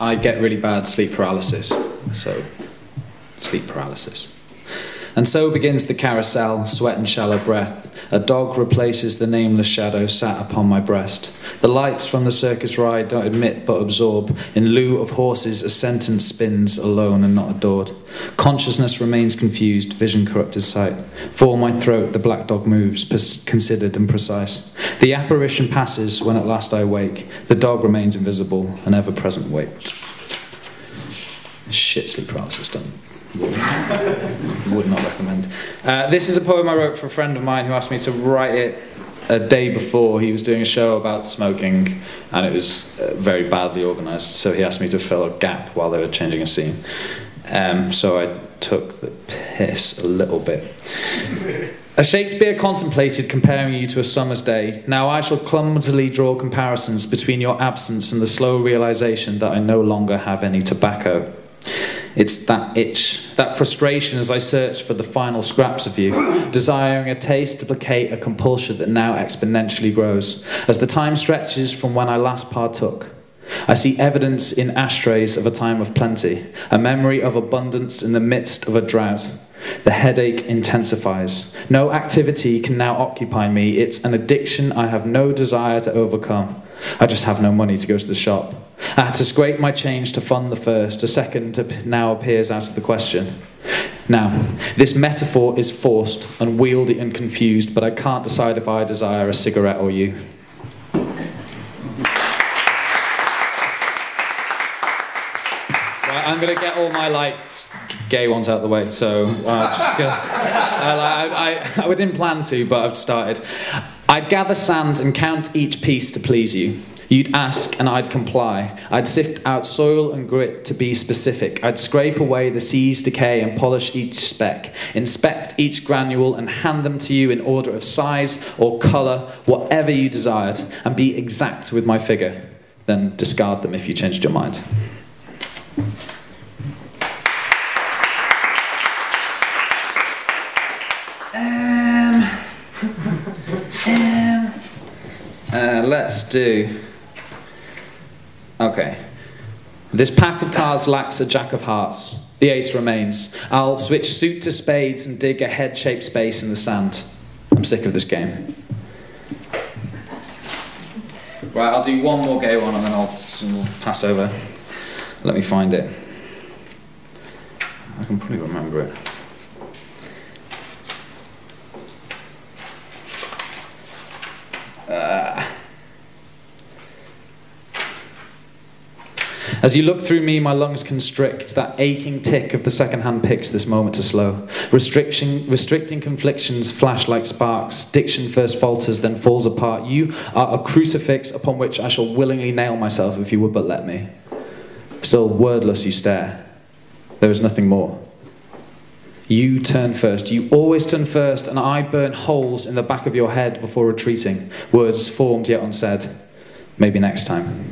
I get really bad sleep paralysis, so sleep paralysis. And so begins the carousel, sweat and shallow breath. A dog replaces the nameless shadow sat upon my breast. The lights from the circus ride don't admit but absorb. In lieu of horses, a sentence spins, alone and not adored. Consciousness remains confused, vision corrupted sight. For my throat, the black dog moves, considered and precise. The apparition passes when at last I wake. The dog remains invisible, an ever-present weight. Shit, sleep paralysis done. Would not recommend. This is a poem I wrote for a friend of mine who asked me to write it a day before. He was doing a show about smoking and it was very badly organised, so he asked me to fill a gap while they were changing a scene. So I took the piss a little bit. As Shakespeare contemplated comparing you to a summer's day, now I shall clumsily draw comparisons between your absence and the slow realisation that I no longer have any tobacco. It's that itch, that frustration as I search for the final scraps of you, desiring a taste to placate a compulsion that now exponentially grows. As the time stretches from when I last partook, I see evidence in ashtrays of a time of plenty, a memory of abundance in the midst of a drought. The headache intensifies. No activity can now occupy me. It's an addiction I have no desire to overcome. I just have no money to go to the shop. I had to scrape my change to fund the first. A second now appears out of the question. Now, this metaphor is forced, unwieldy and confused, but I can't decide if I desire a cigarette or you. Right, I'm going to get all my, gay ones out of the way, so I didn't plan to, but I've started. I'd gather sand and count each piece to please you. You'd ask and I'd comply. I'd sift out soil and grit to be specific. I'd scrape away the sea's decay and polish each speck. Inspect each granule and hand them to you in order of size or colour, whatever you desired, and be exact with my figure. Then discard them if you changed your mind. Let's do... Okay. This pack of cards lacks a jack of hearts. The ace remains. I'll switch suit to spades and dig a head-shaped space in the sand. I'm sick of this game. Right, I'll do one more gay one and then I'll pass over. Let me find it. I can probably remember it. As you look through me, my lungs constrict. That aching tick of the second-hand picks this moment to slow. Restricting conflictions flash like sparks. Diction first falters, then falls apart. You are a crucifix upon which I shall willingly nail myself if you would but let me. Still wordless you stare. There is nothing more. You turn first. You always turn first, and I burn holes in the back of your head before retreating. Words formed yet unsaid. Maybe next time.